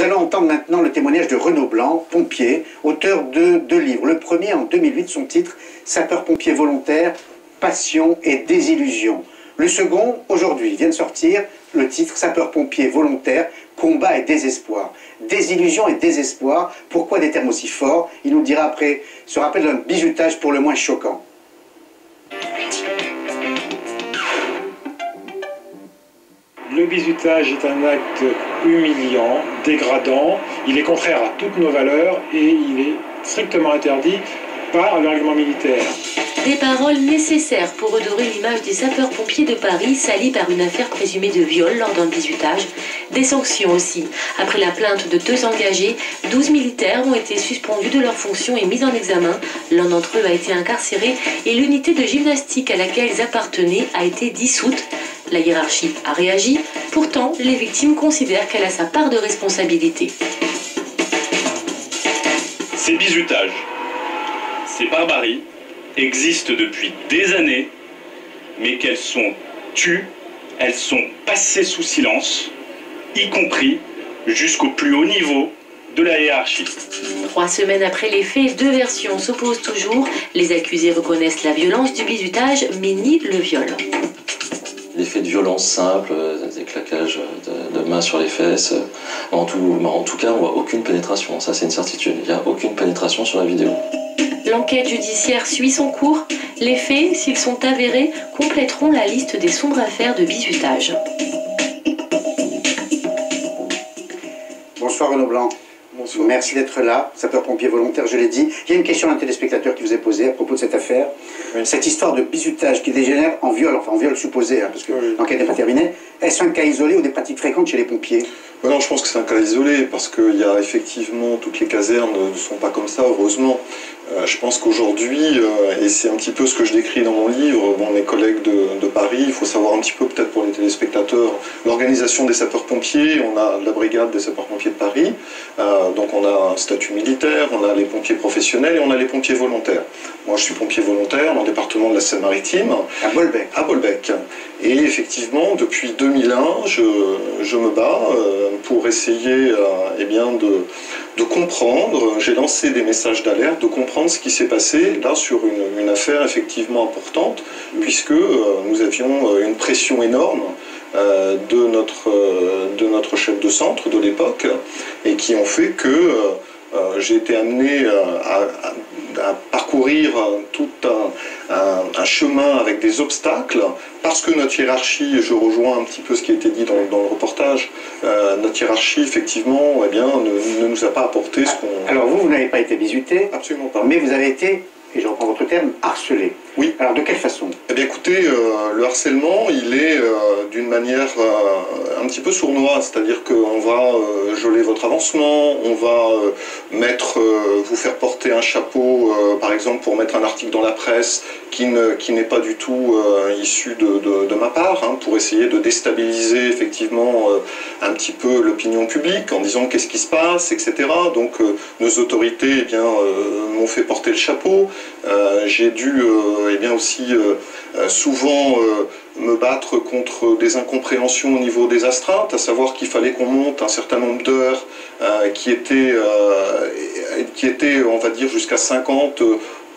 Nous allons entendre maintenant le témoignage de Renaud Blanc, pompier, auteur de 2 livres. Le premier en 2008, son titre « Sapeur-pompier volontaire, passion et désillusion ». Le second, aujourd'hui, vient de sortir le titre « Sapeur-pompier volontaire, combat et désespoir ». Désillusion et désespoir, pourquoi des termes aussi forts? Il nous le dira après ce rappel d'un bizutage pour le moins choquant. Le bizutage est un acte humiliant, dégradant, il est contraire à toutes nos valeurs et il est strictement interdit par le règlement militaire. Des paroles nécessaires pour redorer l'image des sapeurs-pompiers de Paris salis par une affaire présumée de viol lors d'un bizutage. Des sanctions aussi. Après la plainte de 2 engagés, 12 militaires ont été suspendus de leurs fonctions et mis en examen. L'un d'entre eux a été incarcéré et l'unité de gymnastique à laquelle ils appartenaient a été dissoute. La hiérarchie a réagi, pourtant les victimes considèrent qu'elle a sa part de responsabilité. Ces bizutages, ces barbaries existent depuis des années, mais qu'elles sont tues, elles sont passées sous silence, y compris jusqu'au plus haut niveau de la hiérarchie. 3 semaines après les faits, 2 versions s'opposent toujours. Les accusés reconnaissent la violence du bizutage, mais nient le viol. Des faits de violence simples, des claquages de mains sur les fesses. En tout cas, on voit aucune pénétration. Ça, c'est une certitude. Il n'y a aucune pénétration sur la vidéo. L'enquête judiciaire suit son cours. Les faits, s'ils sont avérés, compléteront la liste des sombres affaires de bizutage. Bonsoir Renaud Blanc. Bonsoir. Merci d'être là, sapeur-pompier volontaire, je l'ai dit. Il y a une question d'un téléspectateur qui vous est posée à propos de cette affaire. Oui. Cette histoire de bizutage qui dégénère en viol, enfin en viol supposé, hein, parce que l'enquête n'est pas terminée, est-ce un cas isolé ou des pratiques fréquentes chez les pompiers? Non, je pense que c'est un cas isolé, parce qu'il y a effectivement, toutes les casernes ne sont pas comme ça, heureusement. Je pense qu'aujourd'hui, et c'est un petit peu ce que je décris dans mon livre, mes collègues de Paris, il faut savoir un petit peu, peut-être pour les téléspectateurs, l'organisation des sapeurs-pompiers. On a la brigade des sapeurs-pompiers de Paris, donc on a un statut militaire, on a les pompiers professionnels et on a les pompiers volontaires. Moi, je suis pompier volontaire dans le département de la Seine-Maritime. À Bolbec. À Bolbec. Et effectivement, depuis 2001, je me bats pour essayer eh bien, de comprendre. J'ai lancé des messages d'alerte, de comprendre ce qui s'est passé là sur une affaire effectivement importante, puisque nous avions une pression énorme de notre chef de centre de l'époque, et qui ont fait que j'ai été amené à parcourir tout un chemin avec des obstacles, parce que notre hiérarchie, et je rejoins un petit peu ce qui a été dit dans le reportage, notre hiérarchie, effectivement, eh bien, ne nous a pas apporté ce qu'on... Alors vous n'avez pas été bizuté. Absolument pas. Mais vous avez été, et je reprends votre terme, harcelé. Oui. Alors de quelle façon? Eh bien écoutez, le harcèlement, il est d'une manière un petit peu sournoise, c'est-à-dire qu'on va geler votre avancement, on va vous faire porter un chapeau, par exemple pour mettre un article dans la presse qui n'est pas du tout issu de ma part, hein, pour essayer de déstabiliser effectivement un petit peu l'opinion publique en disant qu'est-ce qui se passe, etc. Donc nos autorités eh bien, m'ont fait porter le chapeau. J'ai dû eh bien aussi souvent me battre contre des incompréhensions au niveau des astreintes, à savoir qu'il fallait qu'on monte un certain nombre d'heures qui étaient, on va dire, jusqu'à 50.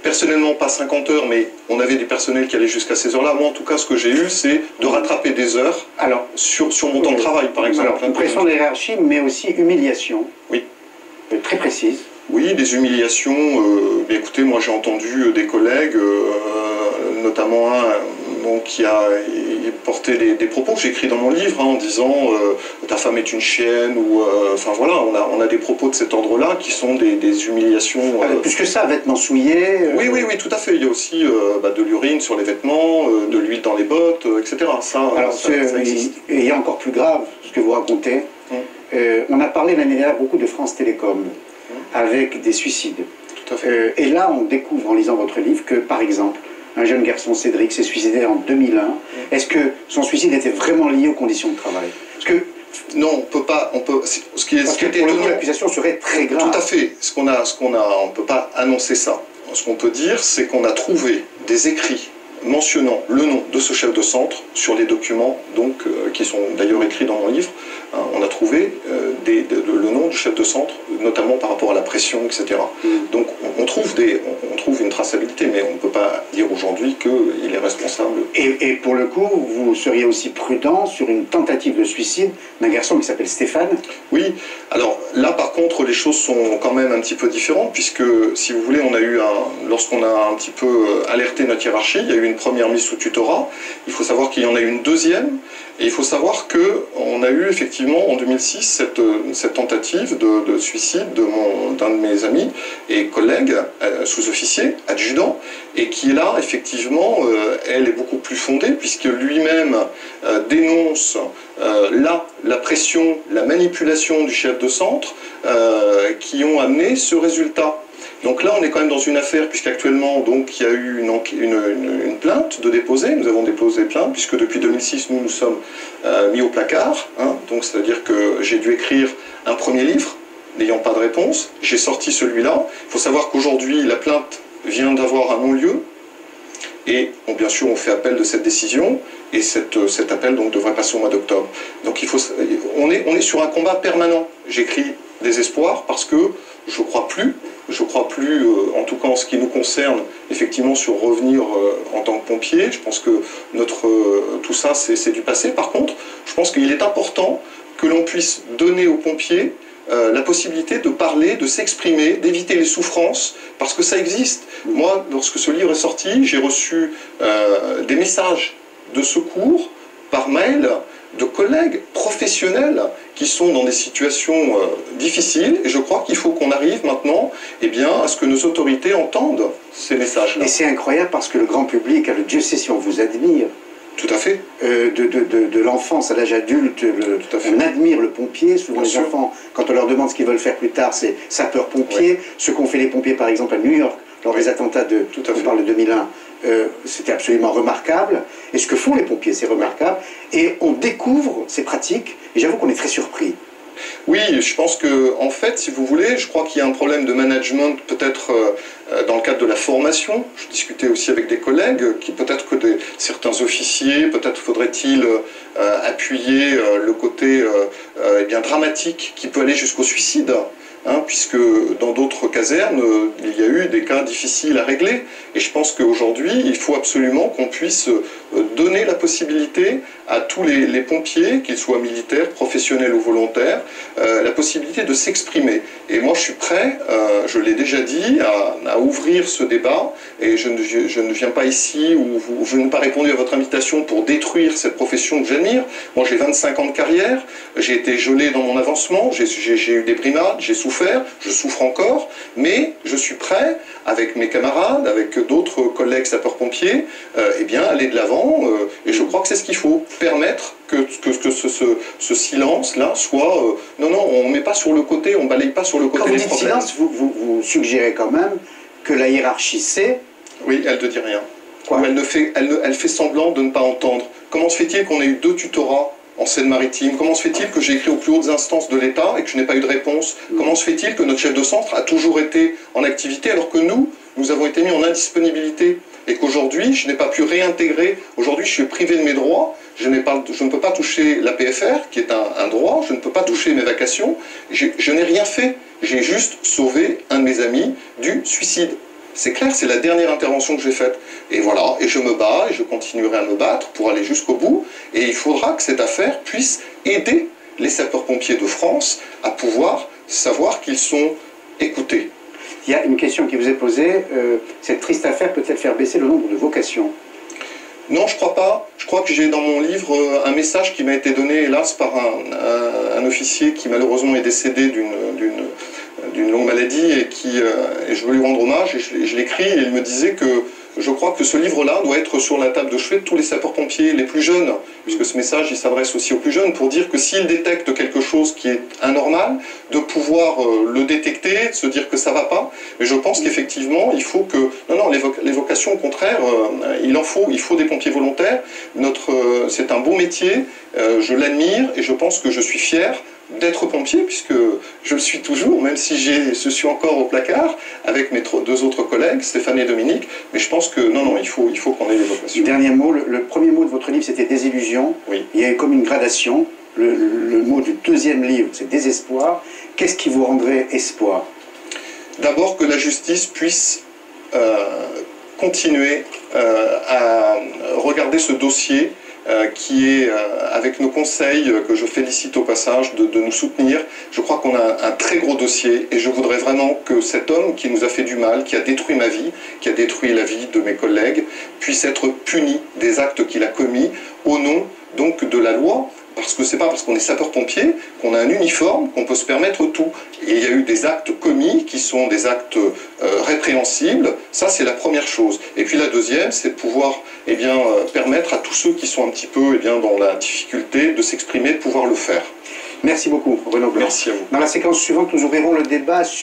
Personnellement, pas 50 heures, mais on avait des personnels qui allaient jusqu'à ces heures-là. Moi, en tout cas, ce que j'ai eu, c'est de rattraper des heures sur mon temps de travail, par exemple. Alors, pression de la hiérarchie, mais aussi humiliation. Oui. Très précise. Oui, des humiliations. Écoutez, moi j'ai entendu des collègues, notamment un qui a porté des propos que j'écris dans mon livre, hein, en disant ta femme est une chienne, ou enfin voilà, on a des propos de cet ordre-là qui sont des humiliations. Plus que ça, vêtements souillés. Oui, tout à fait. Il y a aussi de l'urine sur les vêtements, de l'huile dans les bottes, etc. Alors, ça existe. Et il y a encore plus grave ce que vous racontez. On a parlé l'année dernière beaucoup de France Télécom, avec des suicides. Tout à fait. Et là, on découvre en lisant votre livre que, par exemple, un jeune garçon, Cédric, s'est suicidé en 2001. Est-ce que son suicide était vraiment lié aux conditions de travail? Parce que non, on peut pas. Parce que pour le coup, l'accusation serait très grave. Tout à fait. On peut pas annoncer ça. Ce qu'on peut dire, c'est qu'on a trouvé des écrits mentionnant le nom de ce chef de centre sur les documents donc, qui sont d'ailleurs écrits dans mon livre. On a trouvé le nom du chef de centre, notamment par rapport à la pression, etc. Donc on trouve une traçabilité, mais on ne peut pas dire aujourd'hui qu'il est responsable. Et pour le coup, vous seriez aussi prudent sur une tentative de suicide d'un garçon qui s'appelle Stéphane? Oui, alors là par contre les choses sont quand même un petit peu différentes, puisque si vous voulez, lorsqu'on a un petit peu alerté notre hiérarchie, il y a eu une première mise sous tutorat, il faut savoir qu'il y en a eu une deuxième, et il faut savoir qu'on a eu effectivement en 2006 cette tentative de suicide d'un de mes amis et collègues, sous-officier, adjudant, et qui là, effectivement, elle est beaucoup plus fondée, puisque lui-même dénonce la pression, la manipulation du chef de centre qui ont amené ce résultat. Donc là, on est quand même dans une affaire, puisqu'actuellement, donc, il y a eu une plainte de déposer. Nous avons déposé plainte, puisque depuis 2006, nous nous sommes mis au placard. Hein, donc, c'est-à-dire que j'ai dû écrire un premier livre, n'ayant pas de réponse. J'ai sorti celui-là. Il faut savoir qu'aujourd'hui, la plainte vient d'avoir un non-lieu. Et bien sûr, on fait appel de cette décision. Et cet appel donc, devrait passer au mois d'octobre. Donc, on est sur un combat permanent. J'écris des espoirs parce que je ne crois plus, en tout cas en ce qui nous concerne, effectivement sur revenir en tant que pompier. Je pense que tout ça c'est du passé. Par contre, je pense qu'il est important que l'on puisse donner aux pompiers la possibilité de parler, de s'exprimer, d'éviter les souffrances, parce que ça existe. Moi, lorsque ce livre est sorti, j'ai reçu des messages de secours par mail de collègues professionnels qui sont dans des situations difficiles, et je crois qu'il faut qu'on arrive maintenant à ce que nos autorités entendent ces messages-là. Et c'est incroyable parce que le grand public, Dieu sait si on vous admire. Tout à fait. De l'enfance à l'âge adulte, on admire le pompier. Souvent les enfants, quand on leur demande ce qu'ils veulent faire plus tard, c'est sapeur-pompier. Oui. Ce qu'ont fait les pompiers par exemple à New York, lors des attentats on parle de 2001, c'était absolument remarquable. Et ce que font les pompiers, c'est remarquable. Et on découvre ces pratiques, et j'avoue qu'on est très surpris. Oui, je pense que, en fait, si vous voulez, je crois qu'il y a un problème de management, peut-être dans le cadre de la formation. Je discutais aussi avec des collègues qui, peut-être que certains officiers, peut-être faudrait-il appuyer le côté dramatique qui peut aller jusqu'au suicide. Puisque dans d'autres casernes, il y a eu des cas difficiles à régler. Et je pense qu'aujourd'hui, il faut absolument qu'on puisse donner la possibilité à tous les pompiers, qu'ils soient militaires, professionnels ou volontaires, la possibilité de s'exprimer. Et moi, je suis prêt, je l'ai déjà dit, à ouvrir ce débat. Et je ne viens pas ici, ou je n'ai pas répondu à votre invitation pour détruire cette profession que j'admire. Moi, j'ai 25 ans de carrière, j'ai été gelé dans mon avancement, j'ai eu des brimades, j'ai souffert. Je souffre encore, mais je suis prêt, avec mes camarades, avec d'autres collègues sapeurs-pompiers, aller de l'avant, et je crois que c'est ce qu'il faut, permettre que ce silence-là soit... non, on ne met pas sur le côté, on ne balaye pas sur le côté des problèmes. Quand vous dites silence, vous suggérez quand même que la hiérarchie sait... Oui, elle ne dit rien. Elle fait semblant de ne pas entendre. Comment se fait-il qu'on ait eu 2 tutorats en Seine-Maritime? Comment se fait-il que j'ai écrit aux plus hautes instances de l'État et que je n'ai pas eu de réponse? Comment se fait-il que notre chef de centre a toujours été en activité alors que nous avons été mis en indisponibilité et qu'aujourd'hui, je n'ai pas pu réintégrer? Aujourd'hui, je suis privé de mes droits, je ne peux pas toucher la PFR, qui est un droit, je ne peux pas toucher mes vacations, je n'ai rien fait. J'ai juste sauvé un de mes amis du suicide. C'est clair, c'est la dernière intervention que j'ai faite. Et voilà, et je me bats, et je continuerai à me battre pour aller jusqu'au bout. Et il faudra que cette affaire puisse aider les sapeurs-pompiers de France à pouvoir savoir qu'ils sont écoutés. Il y a une question qui vous est posée. Cette triste affaire peut-elle faire baisser le nombre de vocations? Non, je crois pas. Je crois que j'ai dans mon livre un message qui m'a été donné, hélas, par un officier qui malheureusement est décédé d'une longue maladie et je veux lui rendre hommage et je l'écris et il me disait que je crois que ce livre-là doit être sur la table de chevet de tous les sapeurs-pompiers, les plus jeunes, puisque ce message il s'adresse aussi aux plus jeunes, pour dire que s'ils détectent quelque chose qui est anormal, de pouvoir le détecter, de se dire que ça ne va pas. Mais je pense qu'effectivement, il faut que... Non, les vocations, au contraire, il faut des pompiers volontaires. C'est un beau métier, je l'admire et je pense que je suis fier d'être pompier, puisque je le suis toujours, même si je suis encore au placard, avec mes deux autres collègues, Stéphane et Dominique, mais je pense que non, il faut qu'on ait les vocations. Dernier mot, le premier mot de votre livre, c'était désillusion. Oui. Il y a eu comme une gradation. Le mot du deuxième livre, c'est désespoir. Qu'est-ce qui vous rendrait espoir? D'abord que la justice puisse continuer à regarder ce dossier qui est, avec nos conseils, que je félicite au passage de nous soutenir. Je crois qu'on a un très gros dossier et je voudrais vraiment que cet homme qui nous a fait du mal, qui a détruit ma vie, qui a détruit la vie de mes collègues, puisse être puni des actes qu'il a commis au nom donc de la loi. Parce que c'est pas parce qu'on est sapeur-pompier qu'on a un uniforme qu'on peut se permettre tout. Et il y a eu des actes commis qui sont des actes répréhensibles. Ça, c'est la première chose. Et puis la deuxième, c'est de pouvoir permettre à tous ceux qui sont un petit peu dans la difficulté de s'exprimer, de pouvoir le faire. Merci beaucoup, Renaud Blanc. Merci à vous. Dans la séquence suivante, nous ouvrirons le débat sur